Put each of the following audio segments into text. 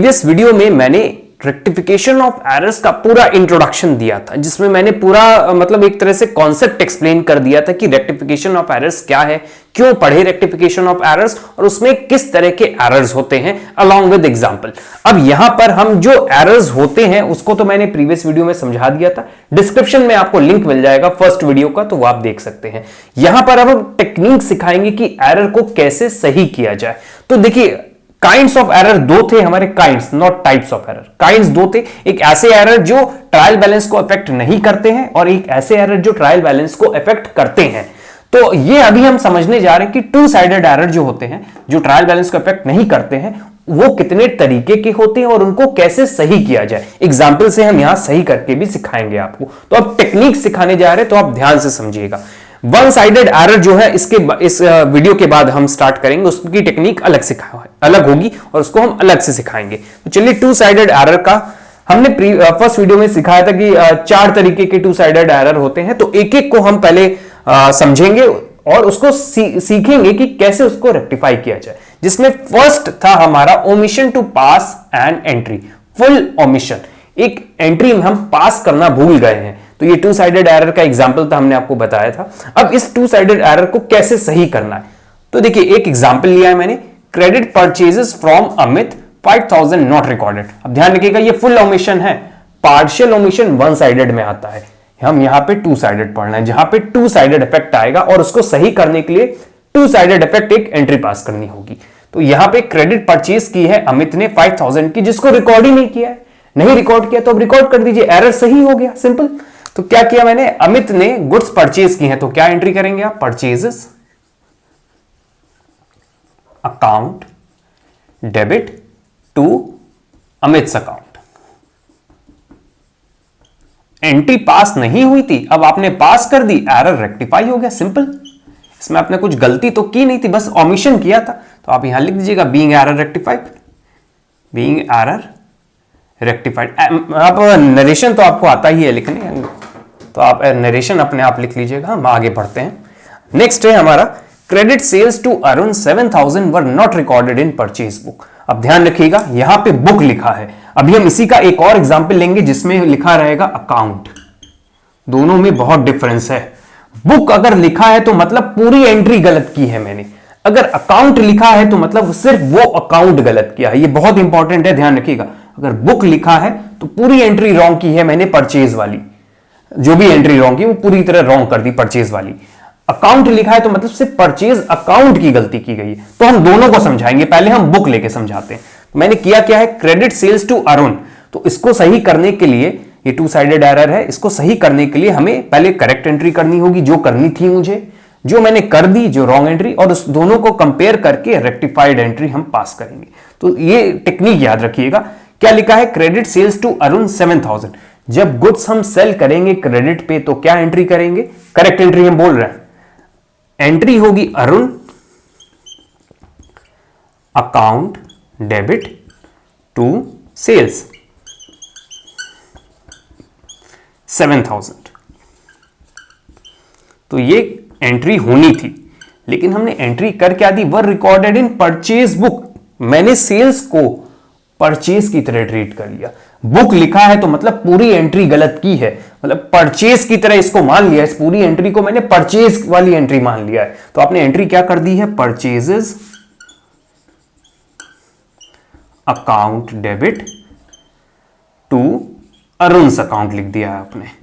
Previous video में मैंने rectification of errors का पूरा इंट्रोडक्शन दिया था, जिसमें मैंने पूरा मतलब एक तरह से कॉन्सेप्ट एक्सप्लेन कर दिया था कि रेक्टिफिकेशन ऑफ एरर्स क्या है, क्यों पढ़े रेक्टिफिकेशन ऑफ एरर्स और उसमें किस तरह के एरर्स होते हैं अलोंग विद एग्जांपल। अब यहां पर हम जो एरर्स होते हैं उसको तो मैंने प्रीवियस वीडियो में समझा दिया था, डिस्क्रिप्शन में आपको लिंक मिल जाएगा फर्स्ट वीडियो का, तो वो आप देख सकते हैं। यहां पर अब हम टेक्निक सिखाएंगे कि एरर को कैसे सही किया जाए। तो देखिए, काइंड्स ऑफ एरर दो थे हमारे, kinds not types of error. Kinds दो थे, एक ऐसे एरर जो ट्रायल बैलेंस को अफेक्ट नहीं करते हैं और एक ऐसे एरर जो ट्रायल बैलेंस को अफेक्ट करते हैं। तो ये अभी हम समझने जा रहे हैं कि टू साइडेड एरर जो होते हैं, जो ट्रायल बैलेंस को अफेक्ट नहीं करते हैं, वो कितने तरीके के होते हैं और उनको कैसे सही किया जाए। एग्जाम्पल से हम यहां सही करके भी सिखाएंगे आपको। तो अब टेक्निक सिखाने जा रहे हैं, तो आप ध्यान से समझिएगा। वन साइडेड एरर जो है इस वीडियो के बाद हम स्टार्ट करेंगे, उसकी टेक्निक अलग होगी और उसको हम अलग से सिखाएंगे। तो चलिए, टू साइडेड एरर का हमने फर्स्ट वीडियो में सिखाया था कि चार तरीके के टू साइडेड एरर होते हैं। तो एक एक को हम पहले समझेंगे और उसको सीखेंगे कि कैसे उसको रेक्टिफाई किया जाए। जिसमें फर्स्ट था हमारा omission to pass an entry, full omission. एक एंट्री में हम पास करना भूल गए हैं, तो ये टू साइडेड एरर का एग्जांपल था, हमने आपको बताया था। अब इस टू साइडेड एरर को कैसे सही करना है, तो देखिए एक एग्जांपल लिया है मैंने, credit purchases from Amit 5000 not recorded. अब ध्यान रखिएगा, ये फुल ओमिशन है, पार्शियल ओमिशन वन साइडेड में आता है। हम यहां पे टू साइडेड पढ़ना है, जहां पे टू साइडेड इफेक्ट आएगा और उसको सही करने के लिए टू साइडेड इफेक्ट एक एंट्री पास करनी होगी। तो यहां पे क्रेडिट परचेज की है अमित ने 5000 की, जिसको रिकॉर्ड ही नहीं किया है, नहीं रिकॉर्ड किया तो अब रिकॉर्ड कर दीजिए, एरर सही हो गया, सिंपल। तो क्या किया मैंने, अमित ने गुड्स परचेज की हैं, तो क्या एंट्री करेंगे आप, purchases account debit to Amit's account. Entry pass नहीं हुई थी, अब आपने पास कर दी, एरर रेक्टिफाई हो गया, सिंपल। इसमें आपने कुछ गलती तो की नहीं थी, बस ओमिशन किया था। तो आप यहां लिख दीजिएगा being error rectified, being error rectified. आप नरेशन तो आपको आता ही है लिखने, तो आप नरेशन अपने आप लिख लीजिएगा। हम आगे बढ़ते हैं। नेक्स्ट है हमारा credit sales to Arun 7000 were not recorded in purchase book. अब ध्यान रखिएगा, यहां पे बुक लिखा है। अभी हम इसी का एक और एग्जांपल लेंगे जिसमें लिखा रहेगा अकाउंट। दोनों में बहुत डिफरेंस है। बुक अगर लिखा है तो मतलब पूरी एंट्री गलत की है मैंने, अगर अकाउंट लिखा है तो मतलब सिर्फ वो अकाउंट गलत किया है। ये बहुत इंपॉर्टेंट है, ध्यान रखिएगा। अगर बुक लिखा है तो पूरी एंट्री रॉन्ग की है मैंने, परचेज वाली जो भी एंट्री रॉन्ग की वो पूरी तरह रॉन्ग कर दी, परचेज वाली। अकाउंट लिखा है तो मतलब सिर्फ परचेज अकाउंट की गलती की गई है। तो हम दोनों को समझाएंगे, पहले हम बुक लेके समझाते हैं। तो मैंने किया क्या है, क्रेडिट सेल्स टू अरुण। तो इसको सही करने के लिए, ये टू साइडेड एरर है, इसको सही करने के लिए हमें पहले करेक्ट एंट्री करनी होगी, जो करनी थी मुझे, जो मैंने कर दी, जो रॉन्ग एंट्री, और उस दोनों को कंपेयर करके रेक्टिफाइड एंट्री हम पास करेंगे। तो ये टेक्निक याद रखिएगा। क्या लिखा है, क्रेडिट सेल्स टू अरुण 7000। जब गुड्स हम सेल करेंगे क्रेडिट पे तो क्या एंट्री करेंगे, करेक्ट एंट्री हम बोल रहे हैं, एंट्री होगी Arun account debit to sales 7000। तो ये एंट्री होनी थी, लेकिन हमने एंट्री कर क्या दी, were recorded in purchase book. मैंने सेल्स को परचेज की तरह ट्रीट कर लिया। बुक लिखा है तो मतलब पूरी एंट्री गलत की है, मतलब परचेज की तरह इसको मान लिया, इस पूरी एंट्री को मैंने परचेज वाली एंट्री मान लिया है। तो आपने एंट्री क्या कर दी है, purchases account debit to Arun's account लिख दिया है आपने।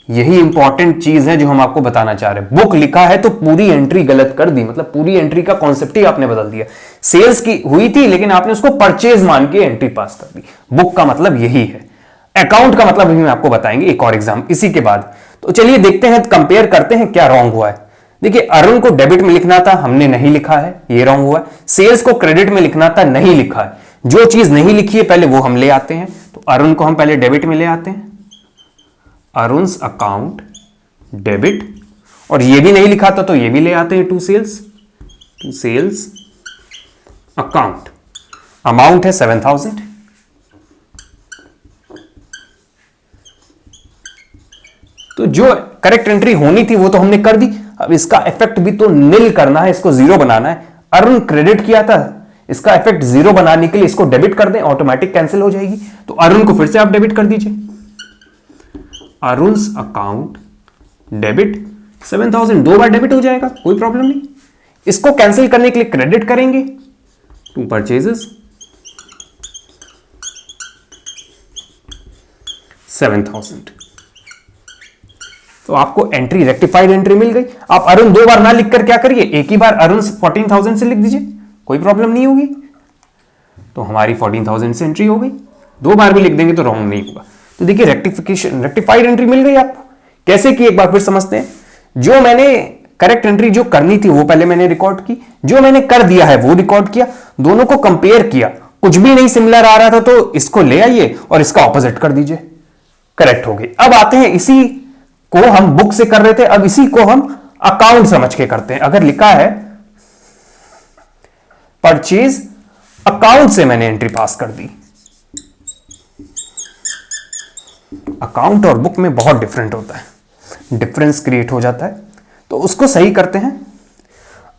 यही इंपॉर्टेंट चीज है जो हम आपको बताना चाह रहे हैं। बुक लिखा है तो पूरी एंट्री गलत कर दी, मतलब पूरी एंट्री का कॉन्सेप्ट ही आपने बदल दिया। सेल्स की हुई थी लेकिन आपने उसको परचेज मान के एंट्री पास कर दी। बुक का मतलब यही है। अकाउंट का मतलब भी मैं आपको बताएंगे एक और एग्जाम इसी के बाद। तो चलिए देखते हैं, कंपेयर करते हैं क्या रॉन्ग हुआ है। देखिए, अरुण को डेबिट में लिखना था, हमने नहीं लिखा है, ये रॉन्ग हुआ है। सेल्स को क्रेडिट में लिखना था, नहीं लिखा है। जो चीज नहीं लिखी है पहले वो हम ले आते हैं। तो अरुण को हम पहले डेबिट में ले आते हैं, अरुण्स अकाउंट डेबिट, और ये भी नहीं लिखा था तो ये भी ले आते हैं, टू सेल्स अकाउंट। अमाउंट है 7000। तो जो करेक्ट एंट्री होनी थी वो तो हमने कर दी। अब इसका इफेक्ट भी तो निल करना है, इसको जीरो बनाना है। अरुण क्रेडिट किया था, इसका इफेक्ट जीरो बनाने के लिए इसको डेबिट कर दें, ऑटोमेटिक कैंसिल हो जाएगी। तो अरुण को फिर से आप डेबिट कर दीजिए, अरुण्स अकाउंट डेबिट 7000, 2 बार डेबिट हो जाएगा, कोई प्रॉब्लम नहीं। इसको कैंसिल करने के लिए क्रेडिट करेंगे टू परचेजेस 7000, तो आपको एंट्री रेक्टिफाइड एंट्री मिल गई। आप अरुण 2 बार ना लिखकर क्या करिए, एक ही बार अरुण 14,000 से लिख दीजिए, कोई प्रॉब्लम नहीं होगी। तो हमारी 14,000 से एंट्री हो गई। 2 बार भी लिख देंगे तो रॉन्ग नहीं होगा। तो देखिए रेक्टिफाइड एंट्री मिल गई आपको। कैसे की एक बार फिर समझते हैं। जो मैंने करेक्ट एंट्री जो करनी थी वो पहले मैंने रिकॉर्ड की, जो मैंने कर दिया है वो रिकॉर्ड किया, दोनों को कंपेयर किया, कुछ भी नहीं सिमिलर आ रहा था तो इसको ले आइए और इसका ऑपोजिट कर दीजिए, करेक्ट हो गई। अब आते हैं, इसी को हम बुक से कर रहे थे, अब इसी को हम अकाउंट समझ के करते हैं। अगर लिखा है परचेज अकाउंट से मैंने एंट्री पास कर दी। अकाउंट और बुक में बहुत डिफरेंट होता है, डिफरेंस क्रिएट हो जाता है, तो उसको सही करते हैं।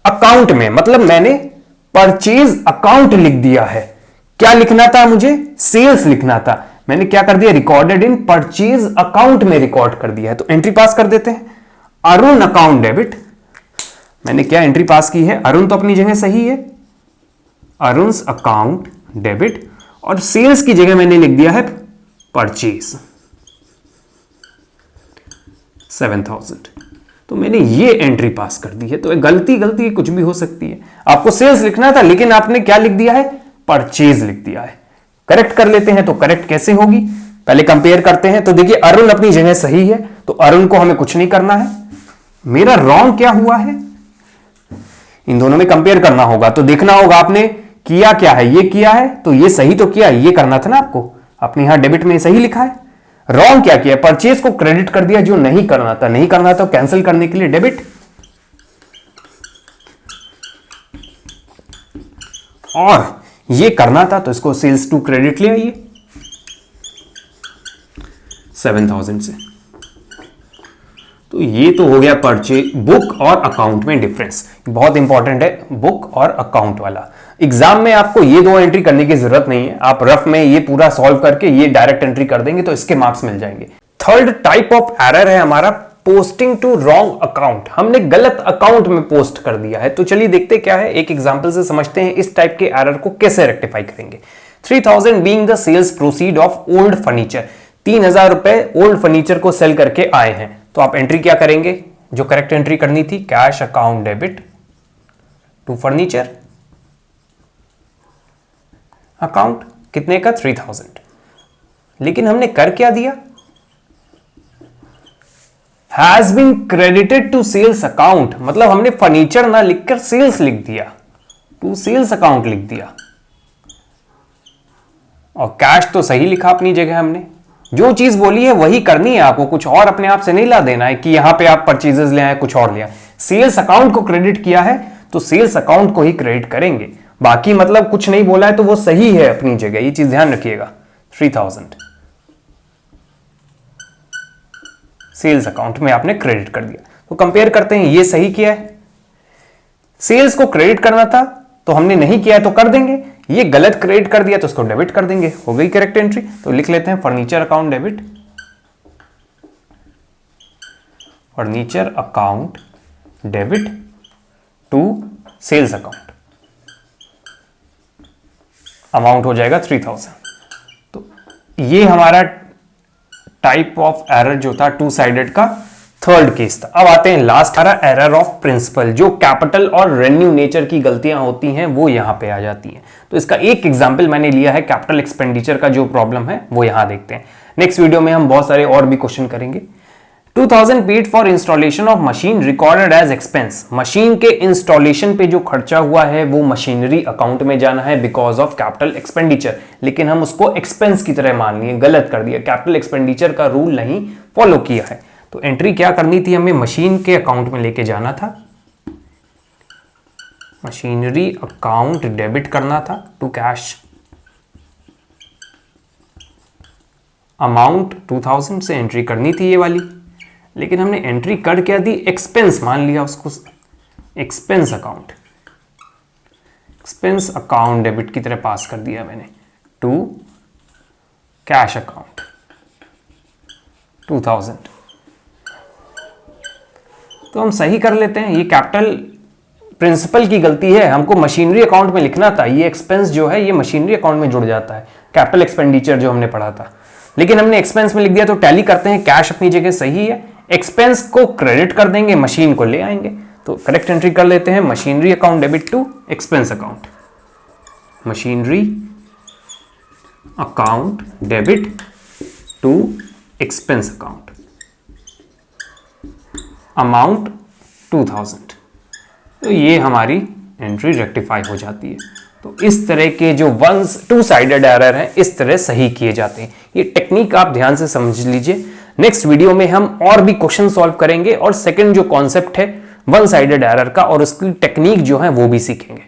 अकाउंट में मतलब मैंने परचेज अकाउंट लिख दिया है। क्या लिखना था मुझे, सेल्स लिखना था, मैंने क्या कर दिया, रिकॉर्डेड इन परचेज अकाउंट में रिकॉर्ड कर दिया है। तो एंट्री पास कर देते हैं, अरुण अकाउंट डेबिट। मैंने क्या एंट्री पास की है, अरुण तो अपनी जगह सही है, अरुण्स अकाउंट डेबिट, और सेल्स की जगह मैंने लिख दिया है परचेज 7000। तो मैंने ये एंट्री पास कर दी है। तो गलती कुछ भी हो सकती है। आपको सेल्स लिखना था लेकिन आपने क्या लिख दिया है, परचेज लिख दिया है। करेक्ट कर लेते हैं, तो करेक्ट कैसे होगी, पहले कंपेयर करते हैं। तो देखिए अरुण अपनी जगह सही है, तो अरुण को हमें कुछ नहीं करना है। मेरा रॉन्ग क्या हुआ है, इन दोनों में कंपेयर करना होगा। तो देखना होगा आपने किया क्या है, ये किया है तो ये सही तो किया, ये करना था ना आपको, आपने यहां डेबिट में सही लिखा है। रॉन्ग क्या किया, परचेज को क्रेडिट कर दिया, जो नहीं करना था। नहीं करना था कैंसिल करने के लिए डेबिट, और ये करना था तो इसको सेल्स टू क्रेडिट ले आइए 7000 से। तो ये तो हो गया परचेज, बुक और अकाउंट में डिफरेंस। बहुत इंपॉर्टेंट है बुक और अकाउंट वाला। एग्जाम में आपको ये 2 एंट्री करने की जरूरत नहीं है, आप रफ में ये पूरा सॉल्व करके ये डायरेक्ट एंट्री कर देंगे तो इसके मार्क्स मिल जाएंगे। थर्ड टाइप ऑफ एरर है हमारा पोस्टिंग टू रॉन्ग अकाउंट। हमने गलत अकाउंट में पोस्ट कर दिया है। तो चलिए देखते क्या है, एक एग्जांपल से समझते हैं इस टाइप के एरर को कैसे रेक्टिफाई करेंगे। 3000 being the sales proceed of old furniture, 3000 रुपए ओल्ड फर्नीचर को सेल करके आए हैं। तो आप एंट्री क्या करेंगे, जो करेक्ट एंट्री करनी थी, cash account debit to furniture account, कितने का, 3000। लेकिन हमने कर क्या दिया, has been credited to sales account, मतलब हमने फर्नीचर ना लिखकर सेल्स लिख दिया, टू सेल्स अकाउंट लिख दिया। और कैश तो सही लिखा अपनी जगह, हमने जो चीज बोली है वही करनी है आपको, कुछ और अपने आप से नहीं ला देना है कि यहां पे आप परचेजेस ले आए कुछ और लिया। सेल्स अकाउंट को क्रेडिट किया है तो सेल्स अकाउंट को ही क्रेडिट करेंगे। बाकी मतलब कुछ नहीं बोला है तो वो सही है अपनी जगह, ये चीज ध्यान रखिएगा। 3000 सेल्स अकाउंट में आपने क्रेडिट कर दिया। तो कंपेयर करते हैं, ये सही किया है, सेल्स को क्रेडिट करना था तो हमने नहीं किया है तो कर देंगे, ये गलत क्रेडिट कर दिया तो उसको डेबिट कर देंगे, हो गई करेक्ट एंट्री। तो लिख लेते हैं furniture account debit, furniture account debit to sales account, amount हो जाएगा 3000। तो ये हमारा टाइप ऑफ एरर जो था टू साइडेड का थर्ड केस था। अब आते हैं लास्ट, एरर ऑफ प्रिंसिपल, जो कैपिटल और रेवेन्यू नेचर की गलतियां होती हैं वो यहां पे आ जाती हैं। तो इसका एक एग्जांपल मैंने लिया है, कैपिटल एक्सपेंडिचर का जो प्रॉब्लम है वो यहां देखते हैं। नेक्स्ट वीडियो में हम बहुत सारे और भी क्वेश्चन करेंगे। 2000 paid for installation of machine recorded as expense, machine के इंस्टॉलेशन पे जो खर्चा हुआ है वो मशीनरी अकाउंट में जाना है बिकॉज ऑफ कैपिटल एक्सपेंडिचर, लेकिन हम उसको एक्सपेंस की तरह मान लिए, गलत कर दिया, कैपिटल एक्सपेंडिचर का रूल नहीं फॉलो किया है। तो एंट्री क्या करनी थी, हमें मशीन के अकाउंट में लेके जाना था, मशीनरी अकाउंट डेबिट करना था टू कैश, अमाउंट 2000 से एंट्री करनी थी ये वाली, लेकिन हमने एंट्री कर क्या दी, एक्सपेंस मान लिया उसको, expense account expense account debit की तरह पास कर दिया मैंने टू कैश अकाउंट 2000। तो हम सही कर लेते हैं, ये कैपिटल प्रिंसिपल की गलती है, हमको मशीनरी अकाउंट में लिखना था। ये एक्सपेंस जो है ये मशीनरी अकाउंट में जुड़ जाता है, कैपिटल एक्सपेंडिचर जो हमने पढ़ा था, लेकिन हमने एक्सपेंस में लिख दिया। तो टैली करते हैं, कैश अपनी जगह सही है, एक्सपेंस को क्रेडिट कर देंगे, मशीन को ले आएंगे। तो करेक्ट एंट्री कर लेते हैं, machinery account debit to expense account, machinery account debit to expense account, amount 2000। तो ये हमारी एंट्री रेक्टिफाई हो जाती है। तो इस तरह के जो टू साइडेड एरर हैं इस तरह सही किए जाते हैं। ये टेक्निक आप ध्यान से समझ लीजिए। नेक्स्ट वीडियो में हम और भी क्वेश्चन सॉल्व करेंगे और सेकंड जो कॉन्सेप्ट है वन साइडेड एरर का और उसकी टेक्निक जो है वो भी सीखेंगे।